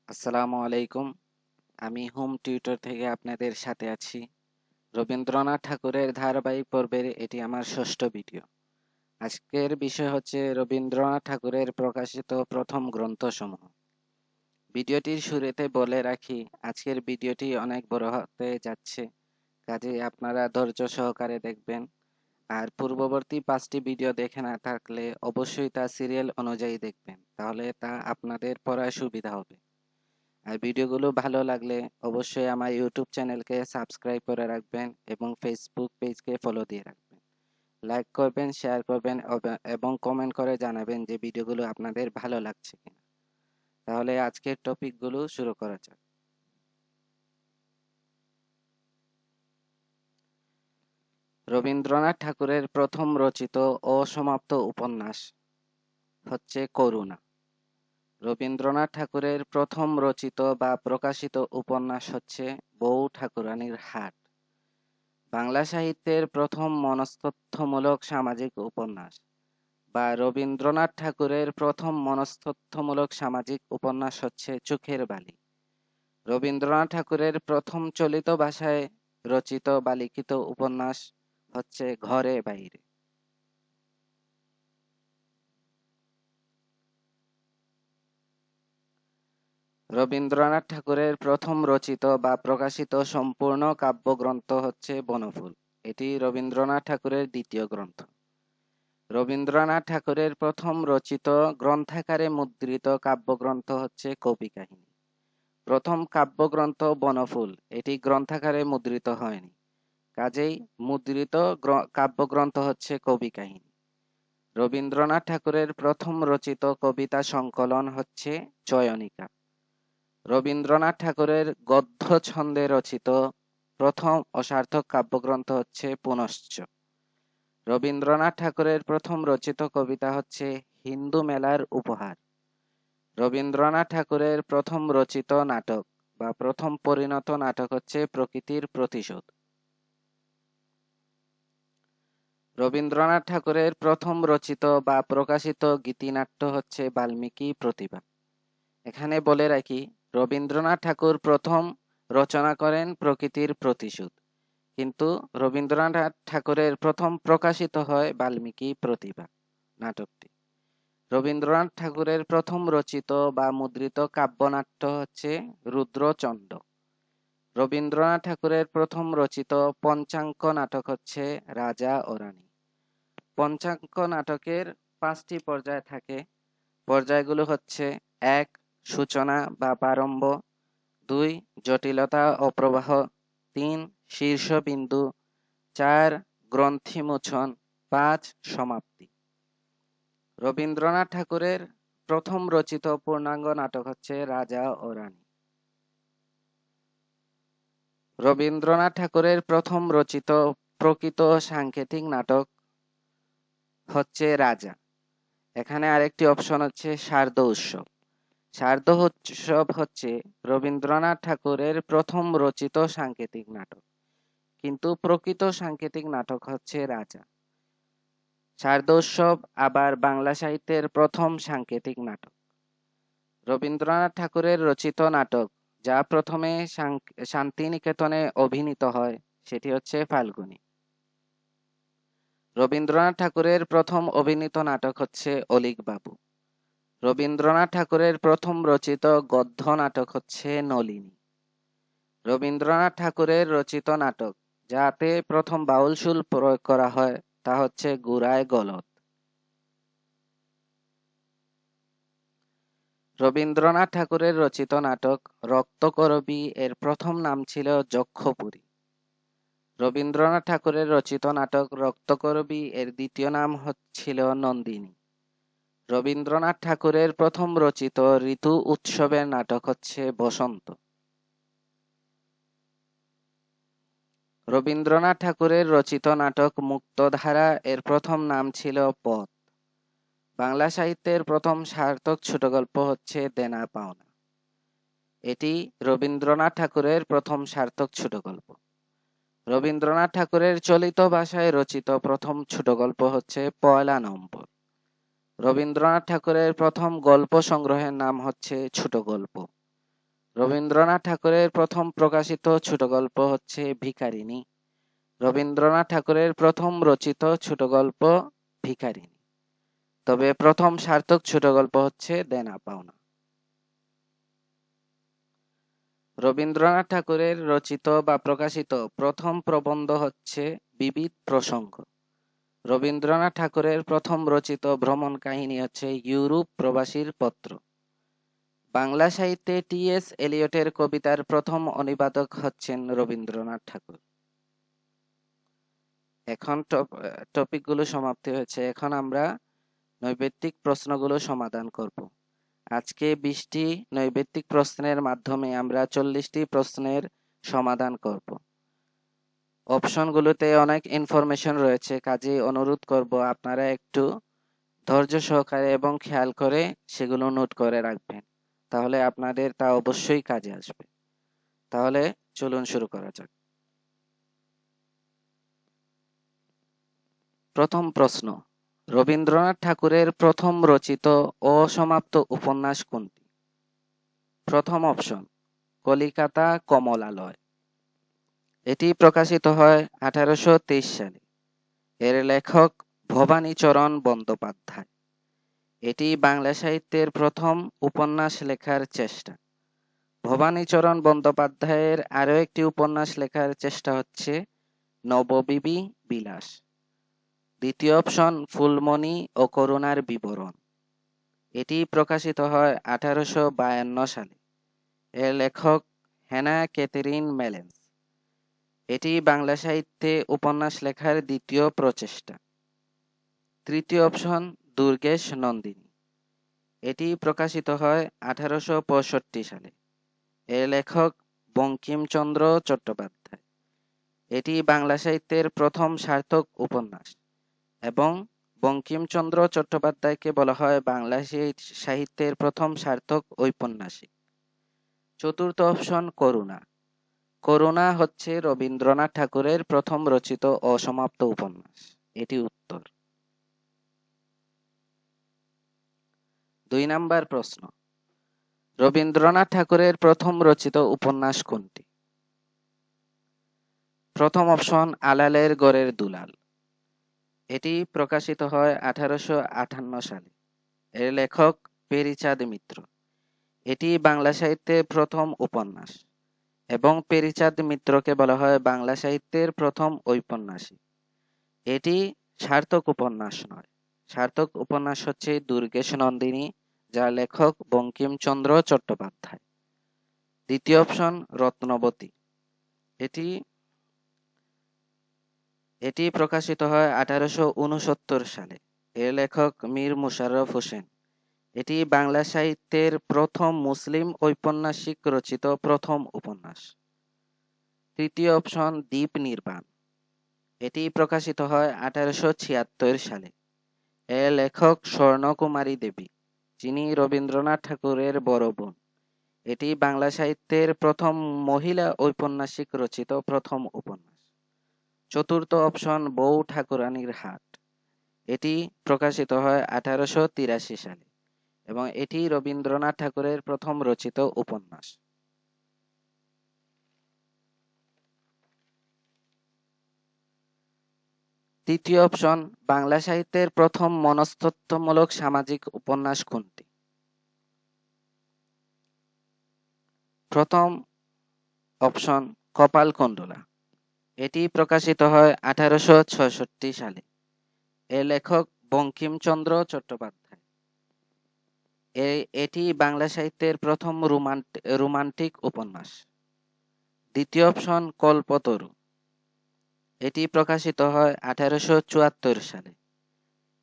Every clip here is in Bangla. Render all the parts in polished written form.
আসসালামু আলাইকুম। আমি হোম টিউটর থেকে আপনাদের সাথে আছি। রবীন্দ্রনাথ ঠাকুরের ধারাবাহিক পর্বের এটি আমার ষষ্ঠ ভিডিও। আজকের বিষয় হচ্ছে রবীন্দ্রনাথ ঠাকুরের প্রকাশিত প্রথম গ্রন্থসমূহ। ভিডিওটির শুরুতে বলে রাখি, আজকের ভিডিওটি অনেক বড় হতে যাচ্ছে, কাজেই আপনারা ধৈর্য সহকারে দেখবেন। আর পূর্ববর্তী 5টি ভিডিও দেখে না থাকলে অবশ্যই তা সিরিয়াল অনুযায়ী দেখবেন, তাহলে তা আপনাদের পড়ায় সুবিধা হবে। আর ভিডিওগুলো ভালো লাগলে অবশ্যই আমার ইউটিউব চ্যানেলকে সাবস্ক্রাইব করে রাখবেন এবং ফেসবুক পেজকে ফলো দিয়ে রাখবেন। লাইক করবেন, শেয়ার করবেন এবং কমেন্ট করে জানাবেন যে ভিডিওগুলো আপনাদের ভালো লাগছে কিনা। তাহলে আজকের টপিকগুলো শুরু করা যাক। রবীন্দ্রনাথ ঠাকুরের প্রথম রচিত অসমাপ্ত উপন্যাস হচ্ছে করুণা। রবীন্দ্রনাথ ঠাকুরের প্রথম রচিত বা প্রকাশিত উপন্যাস হচ্ছে বউ ঠাকুরানীর হাট। বাংলা সাহিত্যের প্রথম মনস্তত্ত্বমূলক সামাজিক উপন্যাস বা রবীন্দ্রনাথ ঠাকুরের প্রথম মনস্তত্ত্বমূলক সামাজিক উপন্যাস হচ্ছে চোখের বালি। রবীন্দ্রনাথ ঠাকুরের প্রথম চলিত ভাষায় রচিত বা লিখিত উপন্যাস হচ্ছে ঘরে বাইরে। রবীন্দ্রনাথ ঠাকুরের প্রথম রচিত বা প্রকাশিত সম্পূর্ণ কাব্যগ্রন্থ হচ্ছে বনফুল। এটি রবীন্দ্রনাথ ঠাকুরের দ্বিতীয় গ্রন্থ। রবীন্দ্রনাথ ঠাকুরের প্রথম রচিত গ্রন্থাকারে মুদ্রিত কাব্যগ্রন্থ হচ্ছে কবি কাহিনী। প্রথম কাব্যগ্রন্থ বনফুল, এটি গ্রন্থাকারে মুদ্রিত হয়নি, কাজেই মুদ্রিত কাব্যগ্রন্থ হচ্ছে কবি কাহিনী। রবীন্দ্রনাথ ঠাকুরের প্রথম রচিত কবিতা সংকলন হচ্ছে চয়নিকা। রবীন্দ্রনাথ ঠাকুরের গদ্য ছন্দে রচিত প্রথম অসার্থক কাব্যগ্রন্থ হচ্ছে পুনশ্চ। রবীন্দ্রনাথ ঠাকুরের প্রথম রচিত কবিতা হচ্ছে হিন্দু মেলার উপহার। রবীন্দ্রনাথ ঠাকুরের প্রথম রচিত নাটক বা প্রথম পরিণত নাটক হচ্ছে প্রকৃতির প্রতিশোধ। রবীন্দ্রনাথ ঠাকুরের প্রথম রচিত বা প্রকাশিত গীতিনাট্য হচ্ছে বাল্মীকি প্রতিভা। এখানে বলে রাখি, রবীন্দ্রনাথ ঠাকুর প্রথম রচনা করেন প্রকৃতির প্রতিশোধ, কিন্তু রবীন্দ্রনাথ ঠাকুরের প্রথম প্রকাশিত হয় বাল্মীকি প্রতিভা নাটকটি। রবীন্দ্রনাথ ঠাকুরের প্রথম রচিত বা মুদ্রিত কাব্যনাট্য হচ্ছে রুদ্রচন্ড। রবীন্দ্রনাথ ঠাকুরের প্রথম রচিত পঞ্চাঙ্ক নাটক হচ্ছে রাজা ও রানী। পঞ্চাঙ্ক নাটকের 5টি পর্যায় থাকে। পর্যায়গুলো হচ্ছে 1. সূচনা বা প্রারম্ভ, 2. জটিলতা ও প্রবাহ, 3. শীর্ষবিন্দু, 4. গ্রন্থিমোচন, 5. সমাপ্তি। রবীন্দ্রনাথ ঠাকুরের প্রথম রচিত পূর্ণাঙ্গ নাটক হচ্ছে রাজা ও রানী। রবীন্দ্রনাথ ঠাকুরের প্রথম রচিত প্রকৃত সাংকেতিক নাটক হচ্ছে রাজা। এখানে আরেকটি অপশন হচ্ছে শারদ উৎসব। শারদ উৎসব হচ্ছে রবীন্দ্রনাথ ঠাকুরের প্রথম রচিত সাংকেতিক নাটক, কিন্তু প্রকৃত সাংকেতিক নাটক হচ্ছে রাজা। শারদ উৎসব আবার বাংলা সাহিত্যের প্রথম সাংকেতিক নাটক। রবীন্দ্রনাথ ঠাকুরের রচিত নাটক যা প্রথমে শান্তিনিকেতনে অভিনীত হয় সেটি হচ্ছে ফাল্গুনী। রবীন্দ্রনাথ ঠাকুরের প্রথম অভিনীত নাটক হচ্ছে অলীক বাবু। রবীন্দ্রনাথ ঠাকুরের প্রথম রচিত গদ্য নাটক হচ্ছে নলিনী। রবীন্দ্রনাথ ঠাকুরের রচিত নাটক যাতে প্রথম বাউল সুর প্রয়োগ করা হয় তা হচ্ছে গুড়ায় গলদ। রবীন্দ্রনাথ ঠাকুরের রচিত নাটক রক্তকরবী এর প্রথম নাম ছিল যক্ষপুরী। রবীন্দ্রনাথ ঠাকুরের রচিত নাটক রক্তকরবী এর দ্বিতীয় নাম ছিল নন্দিনী। রবীন্দ্রনাথ ঠাকুরের প্রথম রচিত ঋতু উৎসবের নাটক হচ্ছে বসন্ত। রবীন্দ্রনাথ ঠাকুরের রচিত নাটক মুক্তধারা এর প্রথম নাম ছিল পথ। বাংলা সাহিত্যের প্রথম সার্থক ছোটগল্প হচ্ছে দেনা পাওনা। এটি রবীন্দ্রনাথ ঠাকুরের প্রথম সার্থক ছোটগল্প। রবীন্দ্রনাথ ঠাকুরের চলিত ভাষায় রচিত প্রথম ছোটগল্প হচ্ছে পয়লা নম্বর। রবীন্দ্রনাথ ঠাকুরের প্রথম গল্প সংগ্রহের নাম হচ্ছে ছোট গল্প। রবীন্দ্রনাথ ঠাকুরের প্রথম প্রকাশিত ছোট গল্প হচ্ছে ভিখারিণী। রবীন্দ্রনাথ ঠাকুরের প্রথম রচিত ছোট গল্প ভিখারিণী। তবে প্রথম সার্থক ছোট গল্প হচ্ছে দেনা পাওনা। রবীন্দ্রনাথ ঠাকুরের রচিত বা প্রকাশিত প্রথম প্রবন্ধ হচ্ছে বিবিধ প্রসঙ্গ। রবীন্দ্রনাথ ঠাকুরের প্রথম রচিত ভ্রমণ কাহিনী হচ্ছে ইউরোপ প্রবাসীর পত্র। বাংলা সাহিত্যে টি.এস. এলিয়টের কবিতার প্রথম অনুবাদক হচ্ছেন রবীন্দ্রনাথ ঠাকুর। এখন টপিকগুলো সমাপ্তি হয়েছে, এখন আমরা নৈবেত্তিক প্রশ্নগুলো সমাধান করব। আজকে 20টি নৈবেত্তিক প্রশ্নের মাধ্যমে আমরা 40টি প্রশ্নের সমাধান করব। অপশনগুলোতে অনেক ইনফরমেশন রয়েছে, কাজেই অনুরোধ করব আপনারা একটু ধৈর্য সহকারে এবং খেয়াল করে সেগুলো নোট করে রাখবেন, তাহলে আপনাদের তা অবশ্যই কাজে আসবে। তাহলে চলুন শুরু করা যাক। প্রথম প্রশ্ন, রবীন্দ্রনাথ ঠাকুরের প্রথম রচিত অসমাপ্ত উপন্যাস কোনটি? প্রথম অপশন কলিকাতা কমলালয়। এটি প্রকাশিত হয় 1823 সালে। এর লেখক ভবানীচরণ বন্দ্যোপাধ্যায়। এটি বাংলা সাহিত্যের প্রথম উপন্যাস লেখার চেষ্টা। ভবানীচরণ বন্দ্যোপাধ্যায়ের আরও একটি উপন্যাস লেখার চেষ্টা হচ্ছে নববিবি বিলাস। দ্বিতীয় অপশন ফুলমণি ও করুণার বিবরণ। এটি প্রকাশিত হয় 1852 সালে। এর লেখক হ্যানা ক্যাথেরিন মেলেন্স। এটি বাংলা সাহিত্যে উপন্যাস লেখার দ্বিতীয় প্রচেষ্টা। তৃতীয় অপশন দুর্গেশ নন্দিনী। এটি প্রকাশিত হয় 1865 সালে। এর লেখক বঙ্কিমচন্দ্র চট্টোপাধ্যায়। এটি বাংলা সাহিত্যের প্রথম সার্থক উপন্যাস এবং বঙ্কিমচন্দ্র চট্টোপাধ্যায়কে বলা হয় বাংলা সাহিত্যের প্রথম সার্থক ঔপন্যাসিক। চতুর্থ অপশন করুণা। করুণা হচ্ছে রবীন্দ্রনাথ ঠাকুরের প্রথম রচিত অসমাপ্ত উপন্যাস। এটি উত্তর। 2 নাম্বার প্রশ্ন, রবীন্দ্রনাথ ঠাকুরের প্রথম রচিত উপন্যাস কোনটি? প্রথম অপশন আলালের গড়ের দুলাল। এটি প্রকাশিত হয় 1858 সালে। এর লেখক পেরিচাঁদ মিত্র। এটি বাংলা সাহিত্যের প্রথম উপন্যাস এবং পেরিচাঁদ মিত্রকে বলা হয় বাংলা সাহিত্যের প্রথম ঔপন্যাসিক। এটি সার্থক উপন্যাস নয়। সার্থক উপন্যাস হচ্ছে দুর্গেশ নন্দিনী, যার লেখক বঙ্কিমচন্দ্র চট্টোপাধ্যায়। দ্বিতীয় অপশন রত্নবতী। এটি প্রকাশিত হয় 1869 সালে। এর লেখক মীর মুশাররফ হোসেন। এটি বাংলা সাহিত্যের প্রথম মুসলিম ঔপন্যাসিক রচিত প্রথম উপন্যাস। তৃতীয় অপশন দ্বীপ নির্বাণ। এটি প্রকাশিত হয় 1876 সালে। এর লেখক স্বর্ণকুমারী দেবী, যিনি রবীন্দ্রনাথ ঠাকুরের বড় বোন। এটি বাংলা সাহিত্যের প্রথম মহিলা ঔপন্যাসিক রচিত প্রথম উপন্যাস। চতুর্থ অপশন বউ ঠাকুরানীর হাট। এটি প্রকাশিত হয় 1883 সালে এবং এটি রবীন্দ্রনাথ ঠাকুরের প্রথম রচিত উপন্যাস। তৃতীয় অপশন বাংলা সাহিত্যের প্রথম মনস্তত্ত্বমূলক সামাজিক উপন্যাস কোনটি? প্রথম অপশন কপালকুণ্ডলা। এটি প্রকাশিত হয় 1866 সালে। এর লেখক বঙ্কিমচন্দ্র চট্টোপাধ্যায়। এটি বাংলা সাহিত্যের প্রথম রোমান্টিক উপন্যাস। দ্বিতীয় অপশন কল্পতরু। এটি প্রকাশিত হয় 1874 সালে।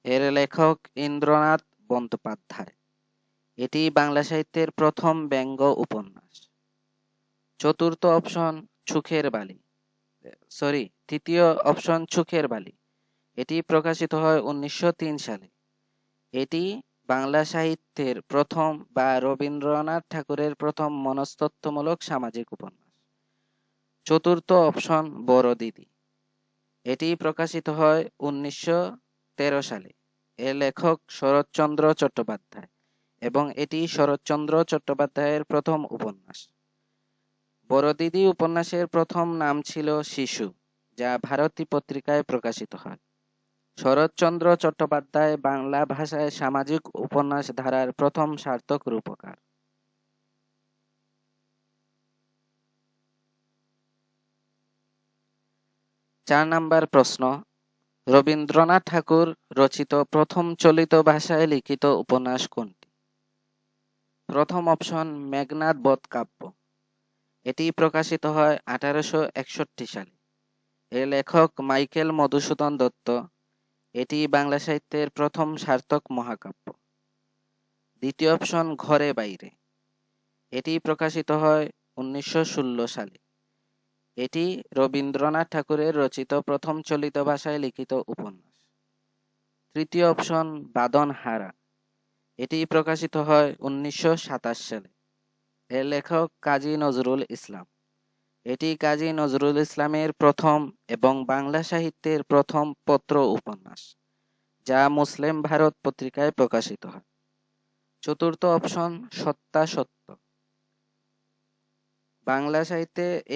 এর লেখক ইন্দ্রনাথ বন্দ্যোপাধ্যায়। এটি বাংলা সাহিত্যের প্রথম ব্যঙ্গ উপন্যাস। চতুর্থ অপশন তৃতীয় অপশন চোখের বালি। এটি প্রকাশিত হয় 1903 সালে। এটি বাংলা সাহিত্যের প্রথম বা রবীন্দ্রনাথ ঠাকুরের প্রথম মনস্তত্ত্বমূলক সামাজিক উপন্যাস। চতুর্থ অপশন বড় দিদি। এটি প্রকাশিত হয় 1913 সালে। এর লেখক শরৎচন্দ্র চট্টোপাধ্যায় এবং এটি শরৎচন্দ্র চট্টোপাধ্যায়ের প্রথম উপন্যাস। বড়দিদি উপন্যাসের প্রথম নাম ছিল শিশু, যা ভারতী পত্রিকায় প্রকাশিত হয়। শরৎচন্দ্র চট্টোপাধ্যায় বাংলা ভাষায় সামাজিক উপন্যাস ধারার প্রথম সার্থক রূপকার। 4 নাম্বার প্রশ্ন, রবীন্দ্রনাথ ঠাকুর রচিত প্রথম চলিত ভাষায় লিখিত উপন্যাস কোনটি? প্রথম অপশন মেঘনাদ বধ কাব্য। এটি প্রকাশিত হয় 1861 সালে। এর লেখক মাইকেল মধুসূদন দত্ত। এটি বাংলা সাহিত্যের প্রথম সার্থক মহাকাব্য। দ্বিতীয় অপশন ঘরে বাইরে। এটি প্রকাশিত হয় 1916 সালে। এটি রবীন্দ্রনাথ ঠাকুরের রচিত প্রথম চলিত ভাষায় লিখিত উপন্যাস। তৃতীয় অপশন বাঁধন হারা। এটি প্রকাশিত হয় 1927 সালে। এর লেখক কাজী নজরুল ইসলাম। এটি কাজী নজরুল ইসলামের প্রথম এবং বাংলা সাহিত্যের প্রথম পত্র উপন্যাস, যা মুসলিম ভারত পত্রিকায় প্রকাশিত হয়। চতুর্থ অপশন সত্যাসত্য।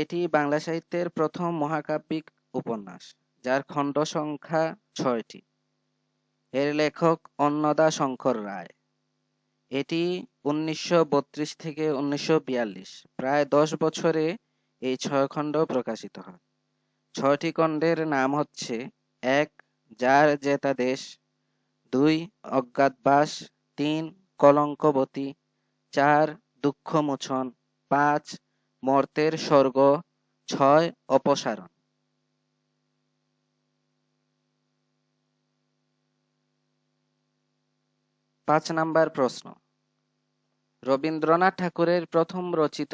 এটি বাংলা সাহিত্যের প্রথম মহাকাব্যিক উপন্যাস, যার খণ্ড সংখ্যা 6টি। এর লেখক অন্নদা শঙ্কর রায়। এটি 1932 থেকে 1942, প্রায় 10 বছরে এই 6 খণ্ড প্রকাশিত হয়। 6টি খণ্ডের নাম হচ্ছে: 1 যার জেতা দেশ, 2 অজ্ঞাতবাস, 3 কলঙ্কবতী, 4 দুঃখমোচন, 5 মর্তের স্বর্গ, 6 অপসারণ। 5 নাম্বার প্রশ্ন, রবীন্দ্রনাথ ঠাকুরের প্রথম রচিত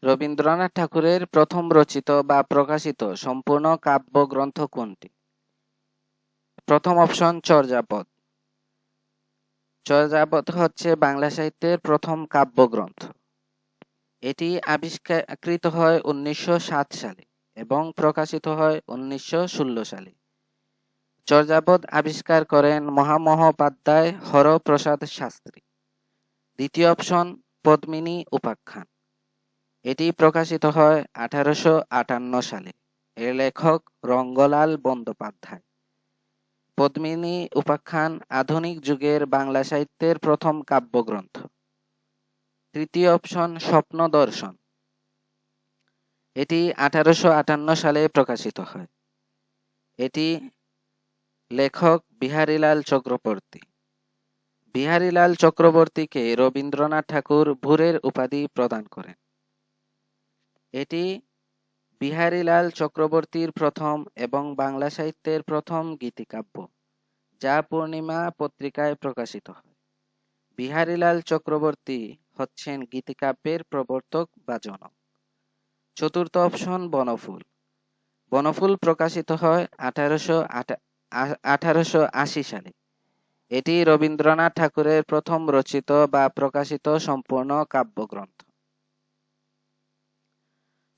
রবীন্দ্রনাথ ঠাকুরের প্রথম রচিত বা প্রকাশিত সম্পূর্ণ কাব্যগ্রন্থ কোনটি? প্রথম অপশন চর্যাপদ। চর্যাপদ হচ্ছে বাংলা সাহিত্যের প্রথম কাব্যগ্রন্থ। এটি আবিষ্কৃত হয় 1907 সালে এবং প্রকাশিত হয় 1916 সালে। চর্যাপদ আবিষ্কার করেন মহামহোপাধ্যায় হরপ্রসাদ শাস্ত্রী। দ্বিতীয় অপশন পদ্মিনী উপাখ্যান। এটি প্রকাশিত হয় 1858 সালে। এর লেখক রঙ্গলাল বন্দ্যোপাধ্যায়। পদ্মিনী উপাখ্যান আধুনিক যুগের বাংলা সাহিত্যের প্রথম কাব্যগ্রন্থ। তৃতীয় অপশন স্বপ্ন দর্শন। এটি 1858 সালে প্রকাশিত হয়। এটি লেখক বিহারীলাল চক্রবর্তী। বিহারীলাল চক্রবর্তীকে রবীন্দ্রনাথ ঠাকুর ভূরের উপাধি প্রদান করেন। এটি বিহারীলাল চক্রবর্তীর প্রথম এবং বাংলা সাহিত্যের প্রথম গীতিকাব্য, যা পূর্ণিমা পত্রিকায় প্রকাশিত হয়। বিহারীলাল চক্রবর্তী হচ্ছেন গীতিকাব্যের প্রবর্তক বা জনক। চতুর্থ অপশন বনফুল। বনফুল প্রকাশিত হয় 1880 সালে। এটি রবীন্দ্রনাথ ঠাকুরের প্রথম রচিত বা প্রকাশিত সম্পূর্ণ কাব্যগ্রন্থ।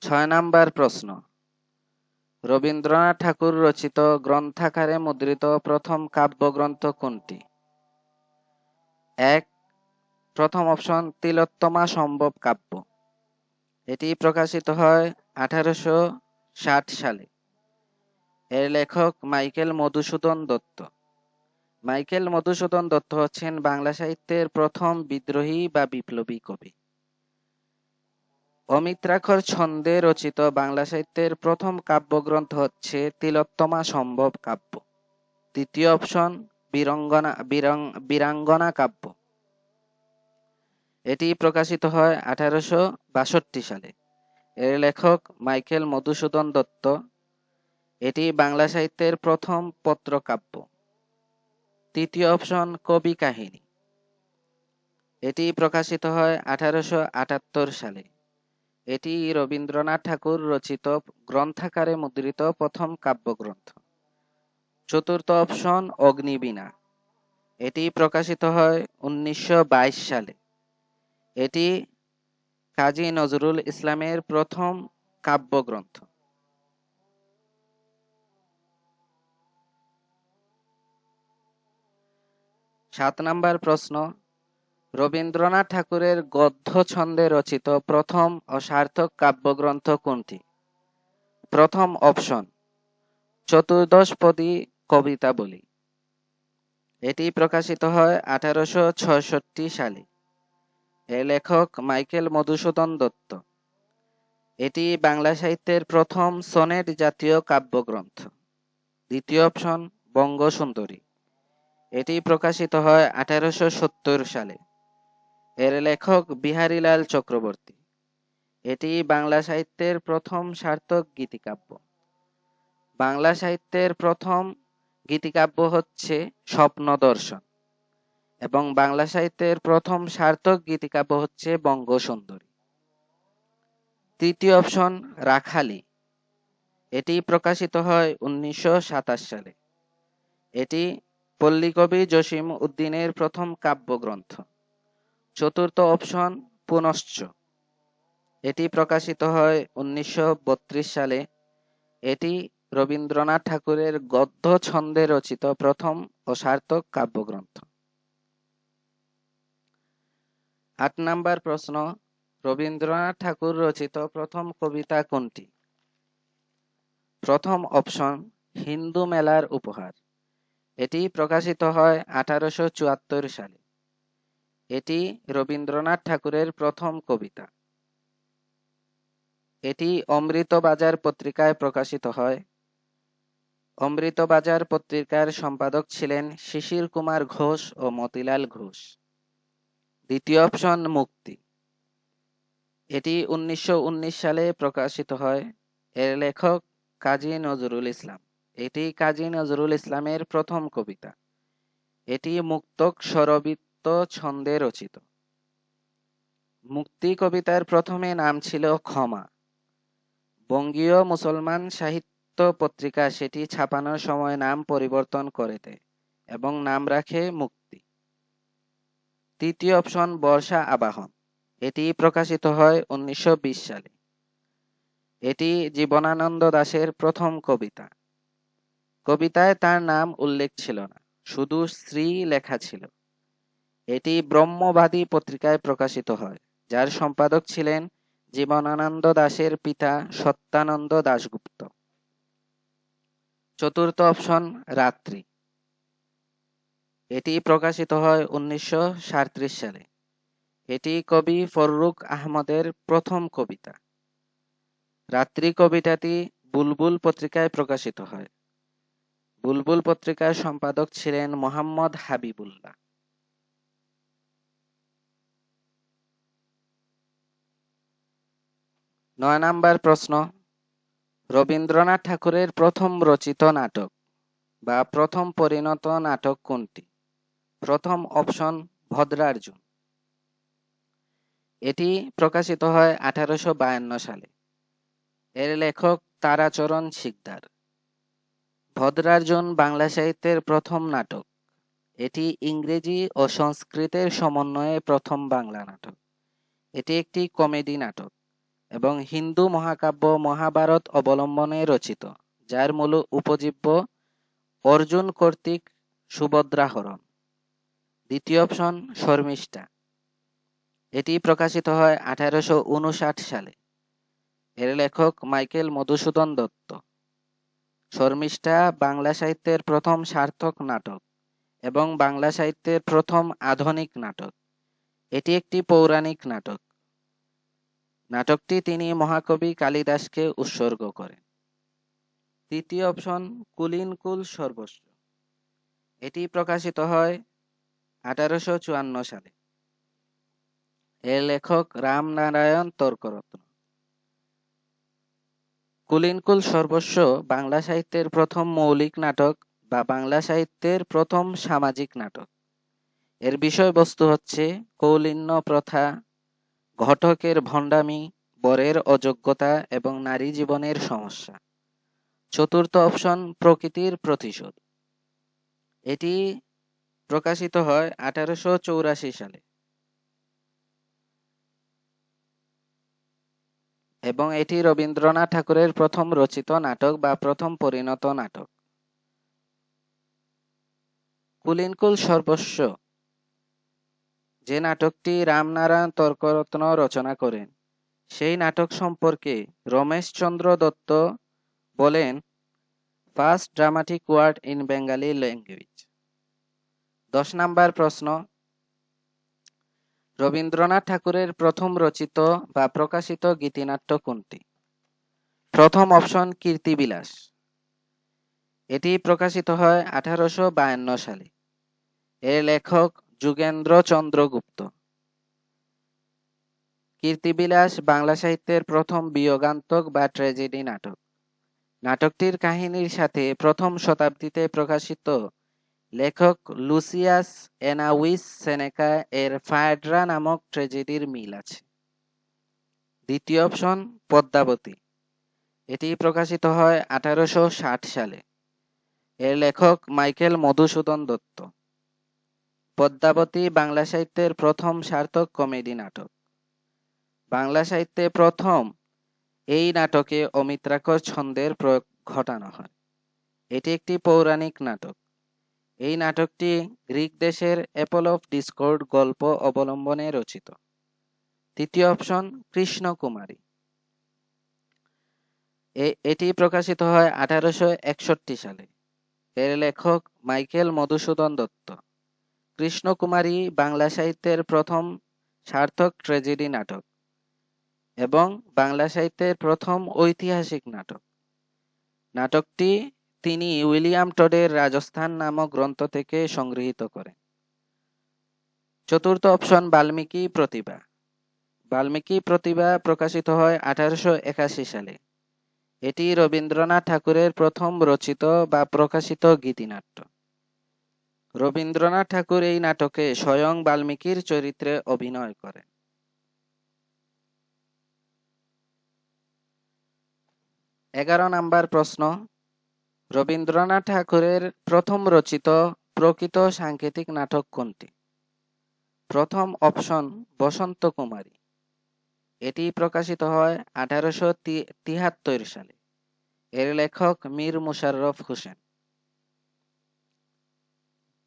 6 নাম্বার প্রশ্ন, রবীন্দ্রনাথ ঠাকুর রচিত গ্রন্থাকারে মুদ্রিত প্রথম কাব্যগ্রন্থ কোনটি? 1 প্রথম অপশন তিলোত্তমা সম্ভব কাব্য। এটি প্রকাশিত হয় 1860 সালে। এর লেখক মাইকেল মধুসূদন দত্ত। মাইকেল মধুসূদন দত্ত হচ্ছেন বাংলা সাহিত্যের প্রথম বিদ্রোহী বা বিপ্লবী কবি। অমিত্রাক্ষর ছন্দে রচিত বাংলা সাহিত্যের প্রথম কাব্যগ্রন্থ হচ্ছে তিলোত্তমা সম্ভব কাব্য। তৃতীয় অপশন বীরাঙ্গনা কাব্য। এটি প্রকাশিত হয় 1862 সালে। এর লেখক মাইকেল মধুসূদন দত্ত। এটি বাংলা সাহিত্যের প্রথম পত্রকাব্য। তৃতীয় অপশন কবি কাহিনী। এটি প্রকাশিত হয় 1878 সালে। এটি রবীন্দ্রনাথ ঠাকুর রচিত গ্রন্থাকারে মুদ্রিত প্রথম কাব্যগ্রন্থ। চতুর্থ অপশন অগ্নিবীণা। এটি প্রকাশিত হয় 1922 সালে। এটি কাজী নজরুল ইসলামের প্রথম কাব্যগ্রন্থ। 7 নাম্বার প্রশ্ন, রবীন্দ্রনাথ ঠাকুরের গদ্য ছন্দে রচিত প্রথম ও সার্থক কাব্যগ্রন্থ কোনটি? প্রথম অপশন চতুর্দশপদী কবিতাবলী। এটি প্রকাশিত হয় 1866 সালে। এর লেখক মাইকেল মধুসূদন দত্ত। এটি বাংলা সাহিত্যের প্রথম সনেট জাতীয় কাব্যগ্রন্থ। দ্বিতীয় অপশন বঙ্গসুন্দরী। এটি প্রকাশিত হয় 1870 সালে। এর লেখক বিহারীলাল চক্রবর্তী। এটি বাংলা সাহিত্যের প্রথম সার্থক গীতিকাব্য। বাংলা সাহিত্যের প্রথম গীতিকাব্য হচ্ছে স্বপ্নদর্শন এবং বাংলা সাহিত্যের প্রথম সার্থক গীতিকাব্য হচ্ছে বঙ্গসুন্দরী। তৃতীয় অপশন রাখালি। এটি প্রকাশিত হয় 1927 সালে। এটি পল্লীকবি জসিম উদ্দিনের প্রথম কাব্যগ্রন্থ। চতুর্থ অপশন পুনশ্চ। এটি প্রকাশিত হয় 1932 সালে। এটি রবীন্দ্রনাথ ঠাকুরের গদ্য ছন্দে রচিত প্রথম ও সার্থক কাব্যগ্রন্থ। 8 নাম্বার প্রশ্ন, রবীন্দ্রনাথ ঠাকুর রচিত প্রথম কবিতা কোনটি? প্রথম অপশন হিন্দু মেলার উপহার। এটি প্রকাশিত হয় 1874 সালে। এটি রবীন্দ্রনাথ ঠাকুরের প্রথম কবিতা। এটি অমৃতবাজার পত্রিকায় প্রকাশিত হয়। অমৃতবাজার পত্রিকার সম্পাদক ছিলেন শিশির কুমার ঘোষ ও মতিলাল ঘোষ। দ্বিতীয় অপশন মুক্তি। এটি 1919 সালে প্রকাশিত হয়। এর লেখক কাজী নজরুল ইসলাম। এটি কাজী নজরুল ইসলামের প্রথম কবিতা। এটি মুক্তক স্বরবৃত্ত ছন্দে রচিত। মুক্তি কবিতার প্রথমে নাম ছিল ক্ষমা। বঙ্গীয় মুসলমান সাহিত্য পত্রিকা সেটি ছাপানোর সময় নাম পরিবর্তন করে দেয় এবং নাম রাখে মুক্তি। তৃতীয় অপশন বর্ষা আবাহন। এটি প্রকাশিত হয় 1920 সালে। এটি জীবনানন্দ দাশের প্রথম কবিতা। কবিতায় তার নাম উল্লেখ ছিল না, শুধু শ্রী লেখা ছিল। এটি ব্রহ্মবাদী পত্রিকায় প্রকাশিত হয়, যার সম্পাদক ছিলেন জীবনানন্দ দাশের পিতা সত্যানন্দ দাশগুপ্ত। চতুর্থ অপশন রাত্রি। এটি প্রকাশিত হয় 1937 সালে। এটি কবি ফররুখ আহমদের প্রথম কবিতা। রাত্রি কবিতাটি বুলবুল পত্রিকায় প্রকাশিত হয়। বুলবুল পত্রিকার সম্পাদক ছিলেন মোহাম্মদ হাবিবুল্লাহ। 9 নাম্বার প্রশ্ন, রবীন্দ্রনাথ ঠাকুরের প্রথম রচিত নাটক বা প্রথম পরিণত নাটক কোনটি? প্রথম অপশন ভদ্রার্জুন। এটি প্রকাশিত হয় 1852 সালে। এর লেখক তারাচরণ শিকদার। ভদ্রার্জুন বাংলা সাহিত্যের প্রথম নাটক। এটি ইংরেজি ও সংস্কৃতের সমন্বয়ে প্রথম বাংলা নাটক। এটি একটি কমেডি নাটক এবং হিন্দু মহাকাব্য মহাভারত অবলম্বনে রচিত, যার মূল উপজীব্য অর্জুন কর্তৃক সুভদ্রাহরণ। দ্বিতীয় অপশন শর্মিষ্ঠা। এটি প্রকাশিত হয় 1859 সালে। এর লেখক মাইকেল মধুসূদন দত্ত। শর্মিষ্ঠা বাংলা সাহিত্যের প্রথম সার্থক নাটক এবং বাংলা সাহিত্যের প্রথম আধুনিক নাটক। এটি একটি পৌরাণিক নাটক। নাটকটি তিনি মহাকবি কালিদাসকে উৎসর্গ করেন। তৃতীয় অপশন কুলীনকুল সর্বস্ব। এটি প্রকাশিত হয় 1854 সালে। এর লেখক রামনারায়ণ তর্করত্ন। কুলীনকুল সর্বস্ব বাংলা সাহিত্যের প্রথম মৌলিক নাটক বা বাংলা সাহিত্যের প্রথম সামাজিক নাটক। এর বিষয়বস্তু হচ্ছে কৌলীন্য প্রথা, ঘটকের ভণ্ডামি, বরের অযোগ্যতা এবং নারী জীবনের সমস্যা। চতুর্থ অপশন প্রকৃতির প্রতিশোধ। এটি প্রকাশিত হয় 1884 সালে এবং এটি রবীন্দ্রনাথ ঠাকুরের প্রথম রচিত নাটক বা প্রথম পরিণত নাটক। কুলীনকুল সর্বস্ব যে নাটকটি রামনারায়ণ তর্করত্ন রচনা করেন, সেই নাটক সম্পর্কে রমেশচন্দ্র দত্ত বলেন, first dramatic word in Bengali language. 10 number প্রশ্ন, রবীন্দ্রনাথ ঠাকুরের প্রথম রচিত বা প্রকাশিত গীতিনাট্য কোনটি? প্রথম অপশন কীর্তিবিলাস। এটি প্রকাশিত হয় 1852 সালে। এর লেখক যুগেন্দ্র চন্দ্রগুপ্ত। কীর্তিবিলাস বাংলা সাহিত্যের প্রথম বিয়োগান্তক বা ট্র্যাজেডি নাটক। নাটকটির কাহিনীর সাথে প্রথম শতাব্দীতে প্রকাশিত লেখক লুসিয়াস এনাউইস সেনেকা এর ফায়েড্রা নামক ট্র্যাজেডির মিল আছে। দ্বিতীয় অপশন পদ্মাবতী। এটি প্রকাশিত হয় 1860 সালে। এর লেখক মাইকেল মধুসূদন দত্ত। পদ্মাবতী বাংলা সাহিত্যের প্রথম সার্থক কমেডি নাটক। বাংলা সাহিত্যে প্রথম এই নাটকে অমিত্রাক্ষর ছন্দের প্রয়োগ ঘটানো হয়। এটি একটি পৌরাণিক নাটক। এই নাটকটি গ্রিক দেশের অ্যাপল অফ ডিসকর্ড গল্প অবলম্বনে রচিত। তৃতীয় অপশন কৃষ্ণকুমারী। এটি প্রকাশিত হয় 1861 সালে। এর লেখক মাইকেল মধুসূদন দত্ত। কৃষ্ণকুমারী বাংলা সাহিত্যের প্রথম সার্থক ট্র্যাজেডি নাটক এবং বাংলা সাহিত্যের প্রথম ঐতিহাসিক নাটক। নাটকটি তিনি উইলিয়াম টডের রাজস্থান নামক গ্রন্থ থেকে সংগৃহীত করেন। চতুর্থ অপশন বাল্মীকি প্রতিভা। বাল্মীকি প্রতিভা প্রকাশিত হয় 1881 সালে। এটি রবীন্দ্রনাথ ঠাকুরের প্রথম রচিত বা প্রকাশিত গীতিনাট্য। রবীন্দ্রনাথ ঠাকুর এই নাটকে স্বয়ং বাল্মীকির চরিত্রে অভিনয় করেন। 11 নাম্বার প্রশ্ন, রবীন্দ্রনাথ ঠাকুরের প্রথম রচিত প্রকৃত সাংকেতিক নাটক কোনটি? প্রথম অপশন বসন্ত কুমারী। এটি প্রকাশিত হয় 1873 সালে। এর লেখক মীর মুশাররফ হোসেন।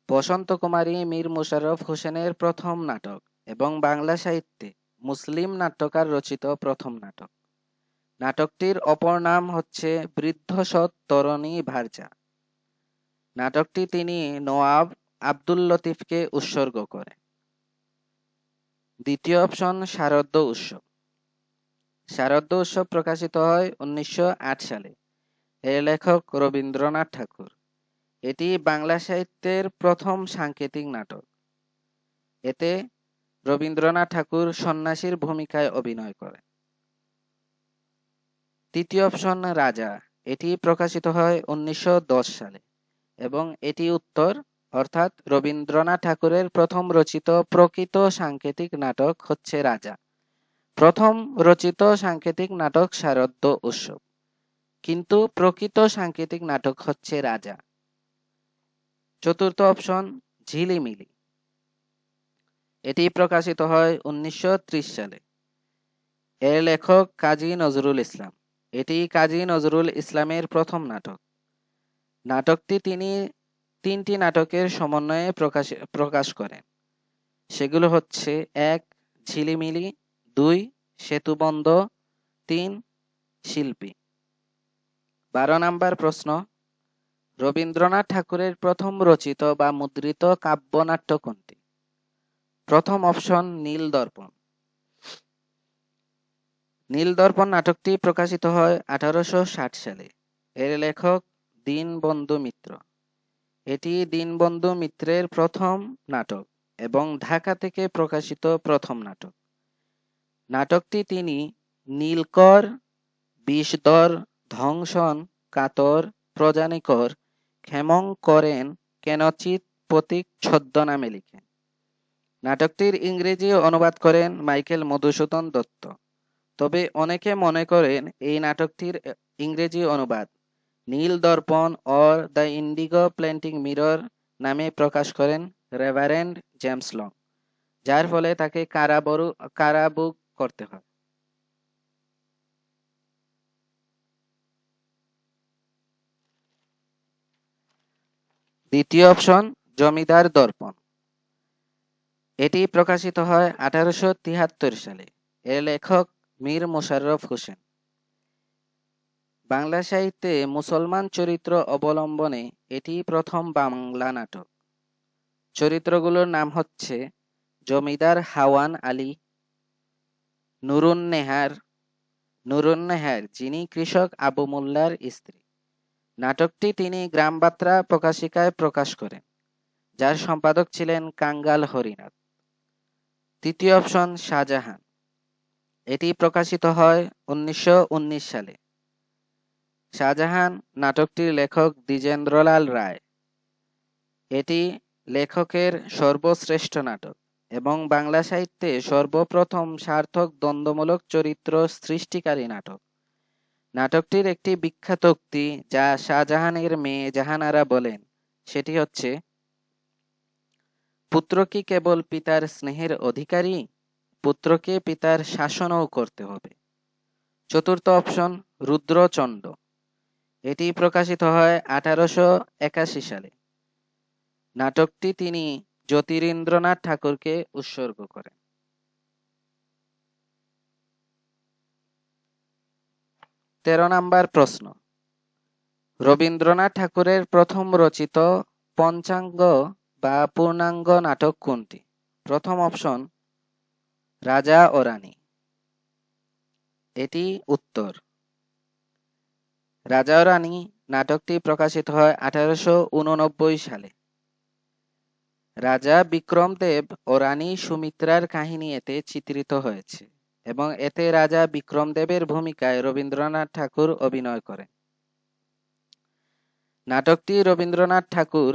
বসন্ত কুমারী মীর মুশাররফ হোসেনের প্রথম নাটক এবং বাংলা সাহিত্যে মুসলিম নাট্যকার রচিত প্রথম নাটক। নাটকটির অপর নাম হচ্ছে বৃদ্ধ সৎ তরণী ভারজা। নাটকটি তিনি নওয়াব আব্দুল লতিফকে উৎসর্গ করেন। দ্বিতীয় অপশন শারদ্য উৎসব। শারদ্য উৎসব প্রকাশিত হয় 1908 সালে। এর লেখক রবীন্দ্রনাথ ঠাকুর। এটি বাংলা সাহিত্যের প্রথম সাংকেতিক নাটক। এতে রবীন্দ্রনাথ ঠাকুর সন্ন্যাসীর ভূমিকায় অভিনয় করেন। তৃতীয় অপশন রাজা। এটি প্রকাশিত হয় 1910 সালে এবং এটি উত্তর অর্থাৎ রবীন্দ্রনাথ ঠাকুরের প্রথম রচিত প্রকৃত সাংকেতিক নাটক হচ্ছে রাজা। প্রথম রচিত সাংকেতিক নাটক শারদ্য উৎসব, কিন্তু প্রকৃত সাংকেতিক নাটক হচ্ছে রাজা। চতুর্থ অপশন ঝিলিমিলি। এটি প্রকাশিত হয় 1930 সালে। এর লেখক কাজী নজরুল ইসলাম। এটি কাজী নজরুল ইসলামের প্রথম নাটক। নাটকটি তিনি 3টি নাটকের সমন্বয়ে প্রকাশ করেন। সেগুলো হচ্ছে 1 ঝিলিমিলি, 2 সেতুবন্ধ, 3 শিল্পী। 12 নাম্বার প্রশ্ন, রবীন্দ্রনাথ ঠাকুরের প্রথম রচিত বা মুদ্রিত কাব্যনাট্য কোনটি? প্রথম অপশন নীলদর্পণ। নীলদর্পণ নাটকটি প্রকাশিত হয় 1860 সালে। এর লেখক দীনবন্ধু মিত্র। এটি দীনবন্ধু মিত্রের প্রথম নাটক এবং ঢাকা থেকে প্রকাশিত প্রথম নাটক। নাটকটি তিনি নীলকর, বিষধর, ধ্বংসন, কাতর, প্রজানিকর, ক্ষেমংকরেন কেনচিৎ প্রতীক ছদ্মনামে লিখেন। নাটকটির ইংরেজি অনুবাদ করেন মাইকেল মধুসূদন দত্ত। তবে অনেকে মনে করেন এই নাটকটির ইংরেজি অনুবাদ নীল দর্পণ or the Indigo planting mirror নামে প্রকাশ করেন রেভারেন্ড জেমস লং, যার ফলে তাকে কারাভোগ করতে হয়। দ্বিতীয় অপশন জমিদার দর্পণ। এটি প্রকাশিত হয় 1873 সালে। এর লেখক মীর মোশাররফ হোসেন। বাংলা সাহিত্যে মুসলমান চরিত্র অবলম্বনে এটি প্রথম বাংলা নাটক। চরিত্রগুলোর নাম হচ্ছে জমিদার হাওয়ান আলী, নুরুন্নেহার যিনি কৃষক আবু মোল্লার স্ত্রী। নাটকটি তিনি গ্রামবার্তা প্রকাশিকায় প্রকাশ করেন, যার সম্পাদক ছিলেন কাঙ্গাল হরিনাথ। তৃতীয় অপশন শাহজাহান। এটি প্রকাশিত হয় 1919 সালে। শাহজাহান নাটকটির লেখক দ্বিজেন্দ্রলাল রায়। এটি লেখকের সর্বশ্রেষ্ঠ নাটক এবং বাংলা সাহিত্যে সর্বপ্রথম সার্থক দ্বন্দ্বমূলক চরিত্র সৃষ্টিকারী নাটক। নাটকটির একটি বিখ্যাত উক্তি যা শাহজাহানের মেয়ে জাহানারা বলেন, সেটি হচ্ছে, পুত্র কি কেবল পিতার স্নেহের অধিকারী, পুত্রকে পিতার শাসনও করতে হবে। চতুর্থ অপশন রুদ্রচণ্ড। এটি প্রকাশিত হয় 1881 সালে। নাটকটি তিনি জ্যোতিরিন্দ্রনাথ ঠাকুরকে উৎসর্গ করেন। 13 নাম্বার প্রশ্ন, রবীন্দ্রনাথ ঠাকুরের প্রথম রচিত পঞ্চাঙ্গ বা পূর্ণাঙ্গ নাটক কোনটি? প্রথম অপশন রাজা ও রানী। এটি উত্তর। রাজা ও রানী নাটকটি প্রকাশিত হয় 1889 সালে। রাজা বিক্রমদেব ও রানী সুমিত্রার কাহিনী এতে চিত্রিত হয়েছে এবং এতে রাজা বিক্রমদেবের ভূমিকায় রবীন্দ্রনাথ ঠাকুর অভিনয় করেন। নাটকটি রবীন্দ্রনাথ ঠাকুর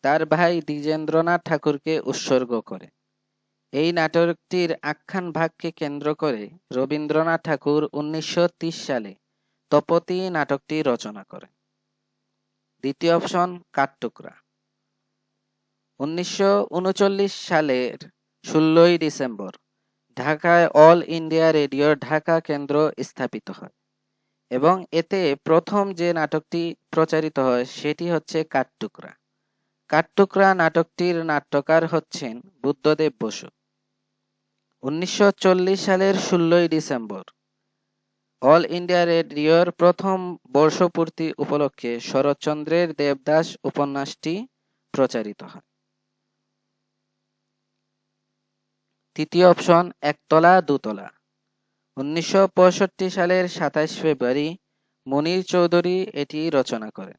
তার ভাই দ্বিজেন্দ্রনাথ ঠাকুরকে উৎসর্গ করেন। এই নাটকটির আখ্যান ভাগকে কেন্দ্র করে রবীন্দ্রনাথ ঠাকুর 1930 সালে তপতী নাটকটি রচনা করেন। দ্বিতীয় অপশন কাঠঠোকরা। 1939 সালের 16 ডিসেম্বর ঢাকায় অল ইন্ডিয়া রেডিওর ঢাকা কেন্দ্র স্থাপিত হয় এবং এতে প্রথম যে নাটকটি প্রচারিত হয় সেটি হচ্ছে কাঠঠোকরা। কাঠঠোকরা নাটকটির নাট্যকার হচ্ছেন বুদ্ধদেব বসু। 1940 সালের 16 ডিসেম্বর অল ইন্ডিয়া রেডিওর প্রথম বর্ষপূর্তি উপলক্ষে শরৎচন্দ্রের দেবদাস উপন্যাসটি প্রচারিত হয়। তৃতীয় অপশন একতলা দুতলা। 1965 সালের 27 ফেব্রুয়ারি মুনীর চৌধুরী এটি রচনা করেন।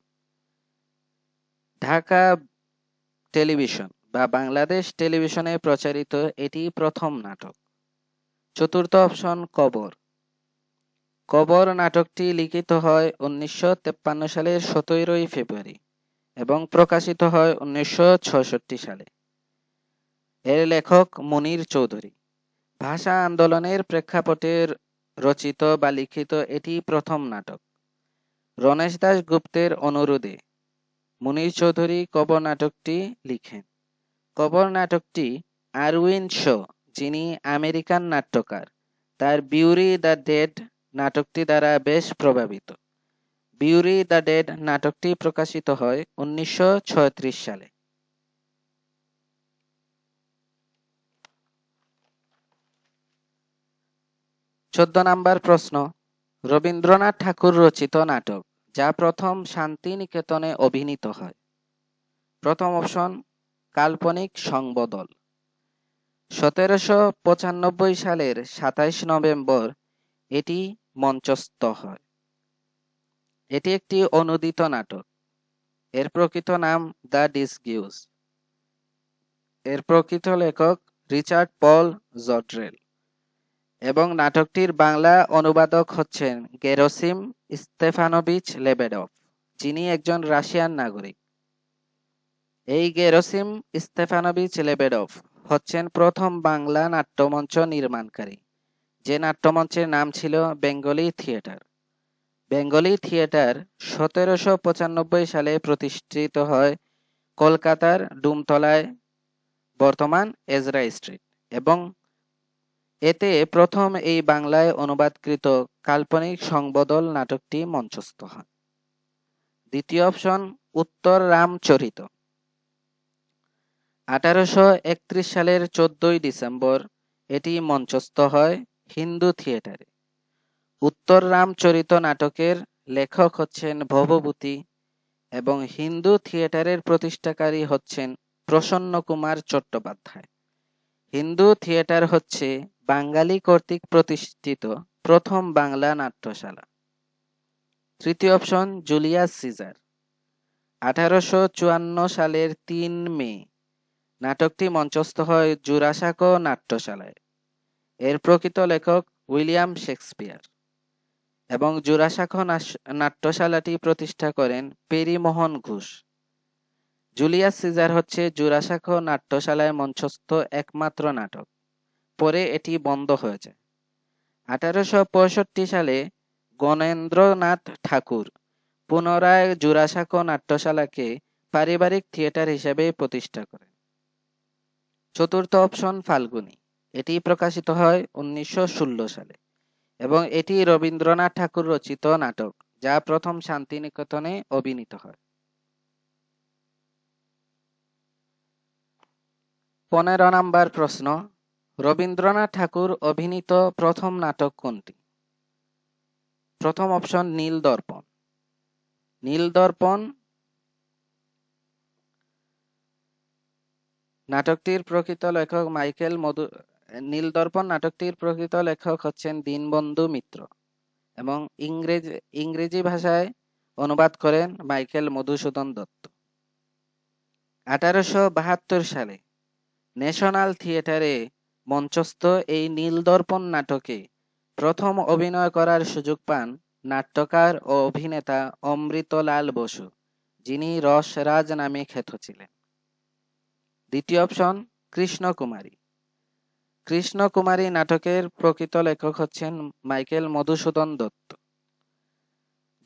ঢাকা টেলিভিশন বা বাংলাদেশ টেলিভিশনে প্রচারিত এটি প্রথম নাটক। চতুর্থ অপশন কবর। কবর নাটকটি লিখিত হয় 1953 সালের 17 ফেব্রুয়ারি এবং প্রকাশিত হয় 1966 সালে। এর লেখক মুনীর চৌধুরী। ভাষা আন্দোলনের প্রেক্ষাপটে রচিত বা লিখিত এটি প্রথম নাটক। রণেশ দাস গুপ্তের অনুরোধে মুনীর চৌধুরী কবর নাটকটি লিখেন। কবর নাটকটি আরউইন শো, যিনি আমেরিকান নাট্যকার, তার বিউরি দ্য ডেড নাটকটি দ্বারা বেশ প্রভাবিত। বিউরি দ্য ডেড নাটকটি প্রকাশিত হয় 1936 সালে। 14 নাম্বার প্রশ্ন, রবীন্দ্রনাথ ঠাকুর রচিত নাটক যা প্রথম শান্তিনিকেতনে অভিনীত হয়। প্রথম অপশন কাল্পনিক সংবদল। 1795 সালের 27 নভেম্বর এটি মঞ্চস্থ হয়। এটি একটি অনূদিত নাটক। এর প্রকৃত নাম দ্য ডিসগিউজ। এর প্রকৃত লেখক রিচার্ড পল জডরেল এবং নাটকটির বাংলা অনুবাদক হচ্ছেন গেরসিম স্তেফানোভিচ লেবেডভ, যিনি একজন রাশিয়ান নাগরিক। এই গেরসিম স্তেফানোভিচ লেবেডভ হচ্ছেন প্রথম বাংলা নাট্যমঞ্চ নির্মাণকারী, যে নাট্যমঞ্চের নাম ছিল বেঙ্গলি থিয়েটার। বেঙ্গলি থিয়েটার 1795 সালে প্রতিষ্ঠিত হয় কলকাতার ডুমতলায়, বর্তমান এজরা স্ট্রিট, এবং এতে প্রথম এই বাংলায় অনুবাদকৃত কাল্পনিক সংবদল নাটকটি মঞ্চস্থ হয়। দ্বিতীয় অপশন উত্তর রামচরিত। 1831 সালের 14 ডিসেম্বর এটি মঞ্চস্থ হয় হিন্দু থিয়েটারে। উত্তর রামচরিত নাটকের লেখক হচ্ছেন ভবভূতি এবং হিন্দু থিয়েটারের প্রতিষ্ঠাকারী হচ্ছেন প্রসন্ন কুমার চট্টোপাধ্যায়। হিন্দু থিয়েটার হচ্ছে বাঙালি কর্তৃক প্রতিষ্ঠিত প্রথম বাংলা নাট্যশালা। তৃতীয় অপশন জুলিয়াস সিজার। 1854 সালের 3 মে নাটকটি মঞ্চস্থ হয় জোড়াসাঁকো নাট্যশালায়। এর প্রকৃত লেখক উইলিয়াম শেক্সপিয়ার এবং জোড়াসাঁকো নাট্যশালাটি প্রতিষ্ঠা করেন পেরিমোহন ঘোষ। জুলিয়াস সিজার হচ্ছে জোড়াসাঁকো নাট্যশালায় মঞ্চস্থ একমাত্র নাটক। পরে এটি বন্ধ হয়ে যায়। 1865 সালে গণেন্দ্রনাথ ঠাকুর পুনরায় জোড়াসাঁকো নাট্যশালাকে পারিবারিক থিয়েটার হিসেবে প্রতিষ্ঠা করেন। চতুর্থ অপশন ফাল্গুনী। এটি প্রকাশিত হয় 1916 সালে এবং এটি রবীন্দ্রনাথ ঠাকুর রচিত নাটক, যা প্রথম শান্তিনিকেতনে অভিনীত হয়। 15 নম্বর প্রশ্ন, রবীন্দ্রনাথ ঠাকুর অভিনীত প্রথম নাটক কোনটি? প্রথম অপশন নীল দর্পণ। নীল দর্পণ নাটকটির প্রকৃত লেখক নীল দর্পণ নাটকটির প্রকৃত লেখক হচ্ছেন দীনবন্ধু মিত্র এবং ইংরেজি ভাষায় অনুবাদ করেন মাইকেল মধুসূদন দত্ত। 1872 সালে ন্যাশনাল থিয়েটারে মঞ্চস্থ এই নীল দর্পণ নাটকে প্রথম অভিনয় করার সুযোগ পান নাট্যকার ও অভিনেতা অমৃতলাল বসু, যিনি রসরাজ নামে খ্যাত ছিলেন। দ্বিতীয় অপশন কৃষ্ণকুমারী। কৃষ্ণকুমারী নাটকের প্রকৃত লেখক হচ্ছেন মাইকেল মধুসূদন দত্ত।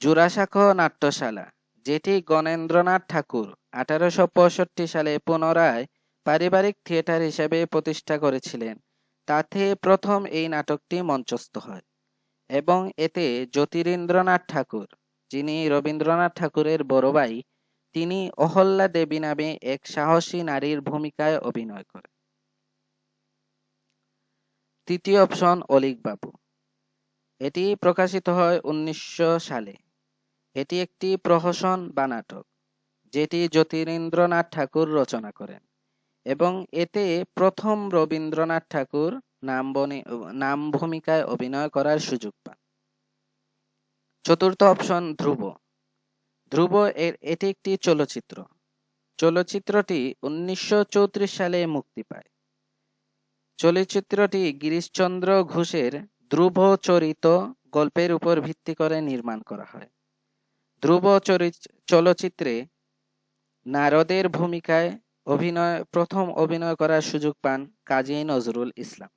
জোড়াসাঁকো নাট্যশালা, যেটি গণেন্দ্রনাথ ঠাকুর 1865 সালে পুনরায় পারিবারিক থিয়েটার হিসেবে প্রতিষ্ঠা করেছিলেন, তাতে প্রথম এই নাটকটি মঞ্চস্থ হয় এবং এতে জ্যোতিরিন্দ্রনাথ ঠাকুর, যিনি রবীন্দ্রনাথ ঠাকুরের বড় ভাই, তিনি অহল্যা দেবী নামে এক সাহসী নারীর ভূমিকায় অভিনয় করেন। তৃতীয় অপশন অলীক বাবু। এটি প্রকাশিত হয় 1900 সালে। এটি একটি প্রহসন বা নাটক, যেটি জ্যোতিরিন্দ্রনাথ ঠাকুর রচনা করেন এবং এতে প্রথম রবীন্দ্রনাথ ঠাকুর নাম ভূমিকায় অভিনয় করার সুযোগ পান। চতুর্থ অপশন ধ্রুব। ধ্রুব এটি একটি চলচ্চিত্র। চলচ্চিত্রটি 1934 সালে মুক্তি পায়। চলচ্চিত্রটি গিরিশচন্দ্র ঘোষের ধ্রুব চরিত গল্পের উপর ভিত্তি করে নির্মাণ করা হয়। ধ্রুব চলচ্চিত্রে নারদের ভূমিকায় প্রথম অভিনয় করার সুযোগ পান কাজী নজরুল ইসলাম।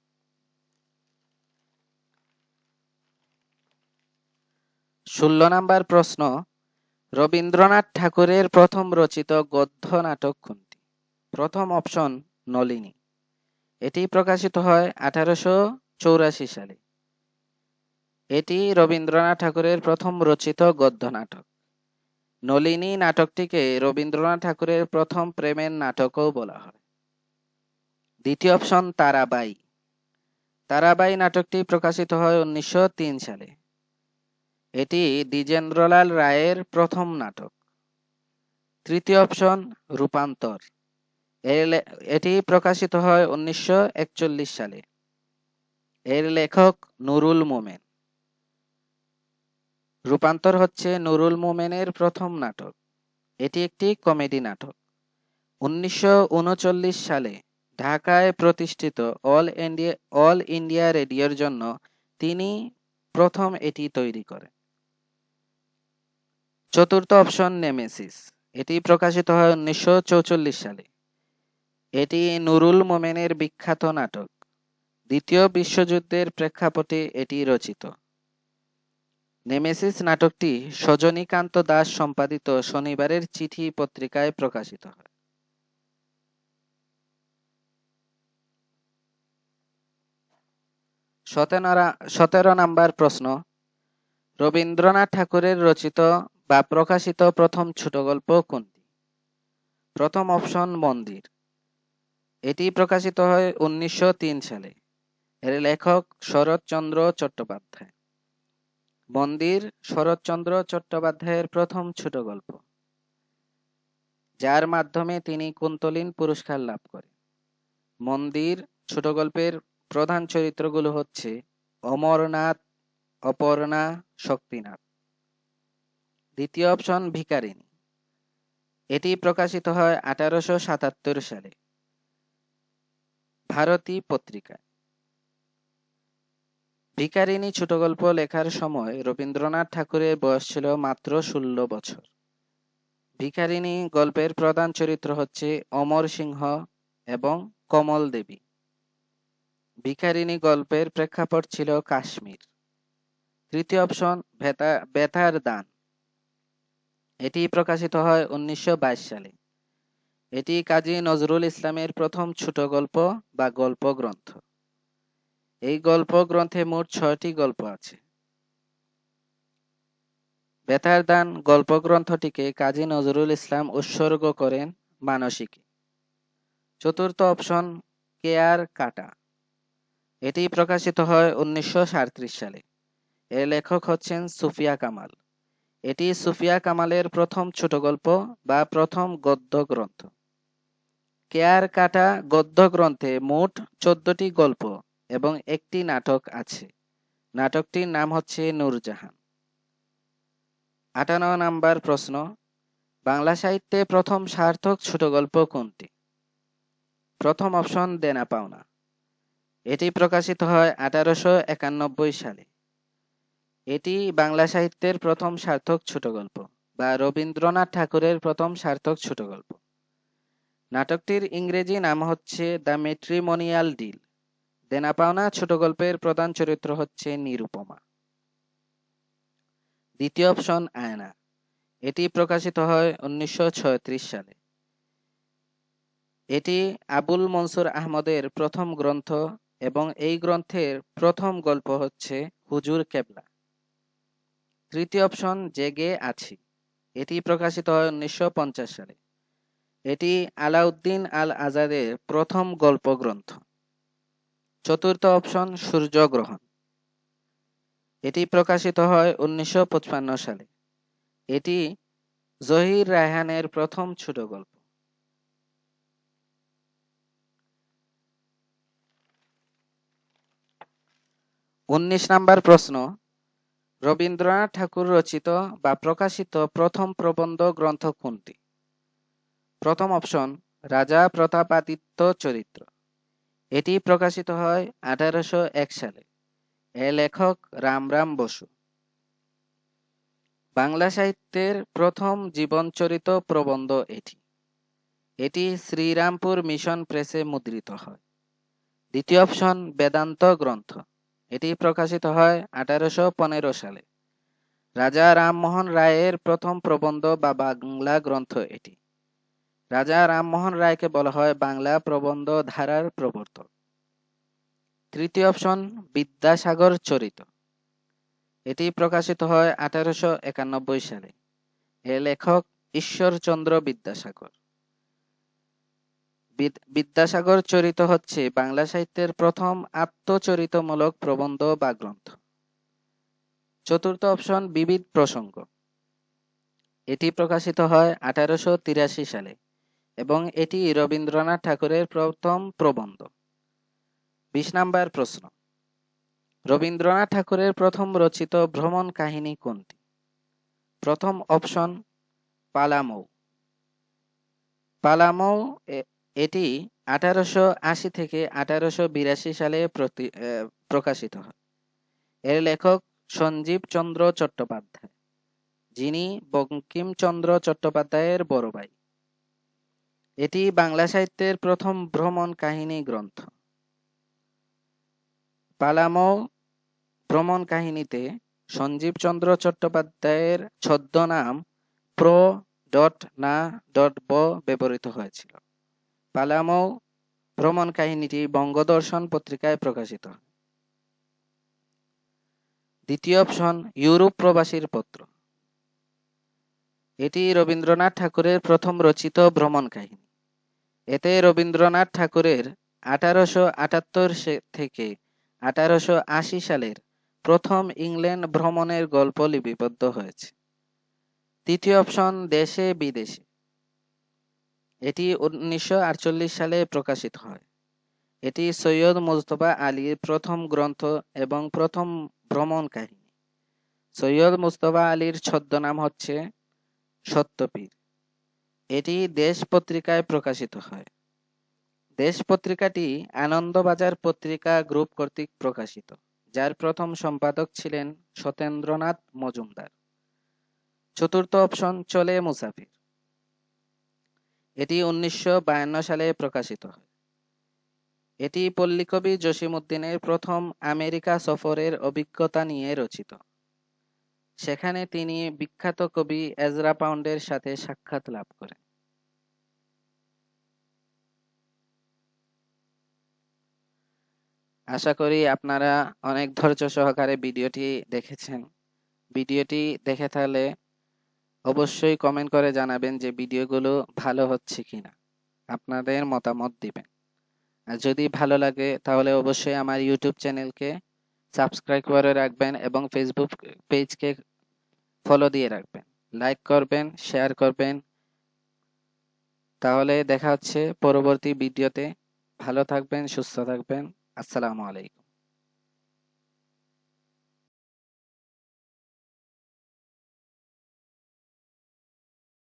16 নম্বর প্রশ্ন, রবীন্দ্রনাথ ঠাকুরের প্রথম রচিত গদ্য নাটক কোনটি? প্রথম অপশন নলিনী। এটি প্রকাশিত হয় 1884 সালে। এটি রবীন্দ্রনাথ ঠাকুরের প্রথম রচিত গদ্য নাটক। নলিনী নাটকটিকে রবীন্দ্রনাথ ঠাকুরের প্রথম প্রেমের নাটকও বলা হয়। দ্বিতীয় অপশন তারাবাই। তারাবাই নাটকটি প্রকাশিত হয় 1903 সালে। এটি দ্বিজেন্দ্রলাল রায়ের প্রথম নাটক। তৃতীয় অপশন রূপান্তর। এটি প্রকাশিত হয় 1941 সালে। এর লেখক নুরুল মোমেন। রূপান্তর হচ্ছে নুরুল মোমেনের প্রথম নাটক। এটি একটি কমেডি নাটক। 1939 সালে ঢাকায় প্রতিষ্ঠিত অল ইন্ডিয়া রেডিওর জন্য তিনি প্রথম এটি তৈরি করেন। চতুর্থ অপশন নেমেসিস। এটি প্রকাশিত হয় 1944 সালে। এটি নুরুল মোমেনের বিখ্যাত নাটক। দ্বিতীয় বিশ্বযুদ্ধের প্রেক্ষাপটে এটি রচিত। নেমেসিস নাটকটি সজনীকান্ত দাস সম্পাদিত শনিবারের চিঠি পত্রিকায় প্রকাশিত হয়। 17 নম্বর প্রশ্ন, রবীন্দ্রনাথ ঠাকুরের রচিত বা প্রকাশিত প্রথম ছোট গল্প কোনটি? প্রথম অপশন মন্দির। এটি প্রকাশিত হয় 1903 সালে। এর লেখক শরৎচন্দ্র চট্টোপাধ্যায়। মন্দির শরৎচন্দ্র চট্টোপাধ্যায়ের প্রথম ছোট গল্প, যার মাধ্যমে তিনি কুন্তলীন পুরস্কার লাভ করেন। মন্দির ছোট গল্পের প্রধান চরিত্রগুলো হচ্ছে অমরনাথ, অপর্ণা, শক্তিনাথ। দ্বিতীয় অপশন ভিখারিণী। এটি প্রকাশিত হয় 1877 সালে ভারতী পত্রিকায়। ভিখারিণী ছোট গল্প লেখার সময় রবীন্দ্রনাথ ঠাকুরের বয়স ছিল মাত্র 16 বছর। ভিখারিণী গল্পের প্রধান চরিত্র হচ্ছে অমর সিংহ এবং কমল দেবী। ভিখারিণী গল্পের প্রেক্ষাপট ছিল কাশ্মীর। তৃতীয় অপশন বেতার দান। এটি প্রকাশিত হয় 1922 সালে। এটি কাজী নজরুল ইসলামের প্রথম ছোট গল্প বা গল্প গ্রন্থ। এই গল্প গ্রন্থে মোট 6টি গল্প আছে। বেতার দান গল্প গ্রন্থটিকে কাজী নজরুল ইসলাম উৎসর্গ করেন মানসীকে। চতুর্থ অপশন কেয়ার কাটা। এটি প্রকাশিত হয় 1937 সালে। এর লেখক হচ্ছেন সুফিয়া কামাল। এটি সুফিয়া কামালের প্রথম ছোট গল্প বা প্রথম গদ্য গ্রন্থ। কেয়ার কাটা গদ্য গ্রন্থে মোট 14টি গল্প এবং একটি নাটক আছে। নাটকটির নাম হচ্ছে নূরজাহান। 58 নাম্বার প্রশ্ন, বাংলা সাহিত্যে প্রথম সার্থক ছোট গল্প কোনটি? প্রথম অপশন দেনা পাওনা। এটি প্রকাশিত হয় 1891 সালে। এটি বাংলা সাহিত্যের প্রথম সার্থক ছোট গল্প বা রবীন্দ্রনাথ ঠাকুরের প্রথম সার্থক ছোট গল্প। নাটকটির ইংরেজি নাম হচ্ছে দ্য ম্যাট্রিমোনিয়াল ডিল। দেনা পাওনা ছোট গল্পের প্রধান চরিত্র হচ্ছে নিরুপমা। দ্বিতীয় অপশন আয়না। এটি প্রকাশিত হয় 1936 সালে। এটি আবুল মনসুর আহমদের প্রথম গ্রন্থ এবং এই গ্রন্থের প্রথম গল্প হচ্ছে হুজুর কেবলা। তৃতীয় অপশন জেগে আছি। এটি প্রকাশিত হয় 1950 সালে। এটি আলাউদ্দিন আল আজাদের প্রথম গল্প গ্রন্থ। চতুর্থ অপশন সূর্যগ্রহণ। এটি প্রকাশিত হয় 1955 সালে। এটি জহির রায়হানের প্রথম ছোট গল্প। উনিশ নাম্বার প্রশ্ন, রবীন্দ্রনাথ ঠাকুর রচিত বা প্রকাশিত প্রথম প্রবন্ধ গ্রন্থ কোনটি? প্রথম অপশন রাজা প্রতাপাদিত্য চরিত্র। এটি প্রকাশিত হয় 1801 সালে। এর লেখক রামরাম বসু। বাংলা সাহিত্যের প্রথম জীবনচরিত প্রবন্ধ এটি। এটি শ্রীরামপুর মিশন প্রেসে মুদ্রিত হয়। দ্বিতীয় অপশন বেদান্ত গ্রন্থ। এটি প্রকাশিত হয় 1815 সালে। রাজা রামমোহন রায়ের প্রথম প্রবন্ধ বা বাংলা গ্রন্থ এটি। রাজা রামমোহন রায়কে বলা হয় বাংলা প্রবন্ধ ধারার প্রবর্তক। তৃতীয় অপশন বিদ্যাসাগর চরিত। এটি প্রকাশিত হয় 1891 সালে। এর লেখক ঈশ্বরচন্দ্র বিদ্যাসাগর। বিদ্যাসাগর চরিত হচ্ছে বাংলা সাহিত্যের প্রথম আত্মচরিতমূলক প্রবন্ধ বা গ্রন্থ। চতুর্থ অপশন বিবিধ প্রসঙ্গ। এটি প্রকাশিত হয় 1883 সালে এবং এটি রবীন্দ্রনাথ ঠাকুরের প্রথম প্রবন্ধ। 20 নাম্বার প্রশ্ন, রবীন্দ্রনাথ ঠাকুরের প্রথম রচিত ভ্রমণ কাহিনী কোনটি? প্রথম অপশন পালামৌ। পালামৌ এটি 1880 থেকে 1882 সালে প্রকাশিত হয়। এর লেখক সঞ্জীব চন্দ্র চট্টোপাধ্যায়, যিনি বঙ্কিমচন্দ্র চট্টোপাধ্যায়ের বড় ভাই। এটি বাংলা সাহিত্যের প্রথম ভ্রমণ কাহিনী গ্রন্থ। পালামৌ ভ্রমণ কাহিনীতে সঞ্জীব চন্দ্র চট্টোপাধ্যায়ের ছদ্মনাম প্র.না.ব ব্যবহৃত হয়েছিল। পালামৌ ভ্রমণ কাহিনীটি বঙ্গদর্শন পত্রিকায় প্রকাশিত হয়। দ্বিতীয় অপশন ইউরোপ প্রবাসীর পত্র। এটি রবীন্দ্রনাথ ঠাকুরের প্রথম রচিত ভ্রমণ কাহিনী। এতে রবীন্দ্রনাথ ঠাকুরের 1878 থেকে 1880 সালের প্রথম ইংল্যান্ড ভ্রমণের গল্প লিপিবদ্ধ হয়েছে। তৃতীয় অপশন দেশে বিদেশে। এটি 1948 সালে প্রকাশিত হয়। এটি সৈয়দ মুজতবা আলীর প্রথম গ্রন্থ এবং প্রথম ভ্রমণ কাহিনী। সৈয়দ মুজতবা আলীর ছদ্মনাম হচ্ছে সত্যপীর। এটি দেশ পত্রিকায় প্রকাশিত হয়। দেশ পত্রিকাটি আনন্দবাজার পত্রিকা গ্রুপ কর্তৃক প্রকাশিত, যার প্রথম সম্পাদক ছিলেন সত্যেন্দ্রনাথ মজুমদার। চতুর্থ অপশন চলে মুসাফির। এটি 1952 সালে প্রকাশিত হয়। এটি পল্লীকবি জসিমউদ্দিনের প্রথম আমেরিকা সফরের অভিজ্ঞতা নিয়ে রচিত। সেখানে তিনি বিখ্যাত কবি এজরা পাউন্ডের সাথে সাক্ষাৎ লাভ করেন। আশা করি আপনারা অনেক ধৈর্য সহকারে ভিডিওটি দেখেছেন। ভিডিওটি দেখে থাকলে অবশ্যই কমেন্ট করে জানাবেন যে ভিডিওগুলো ভালো হচ্ছে কিনা, আপনাদের মতামত দিবেন। আর যদি ভালো লাগে তাহলে অবশ্যই আমার ইউটিউব চ্যানেলকে সাবস্ক্রাইব করে রাখবেন এবং ফেসবুক পেজকে ফলো দিয়ে রাখবেন, লাইক করবেন, শেয়ার করবেন। তাহলে দেখা হচ্ছে পরবর্তী ভিডিওতে। ভালো থাকবেন, সুস্থ থাকবেন। আসসালামু আলাইকুম।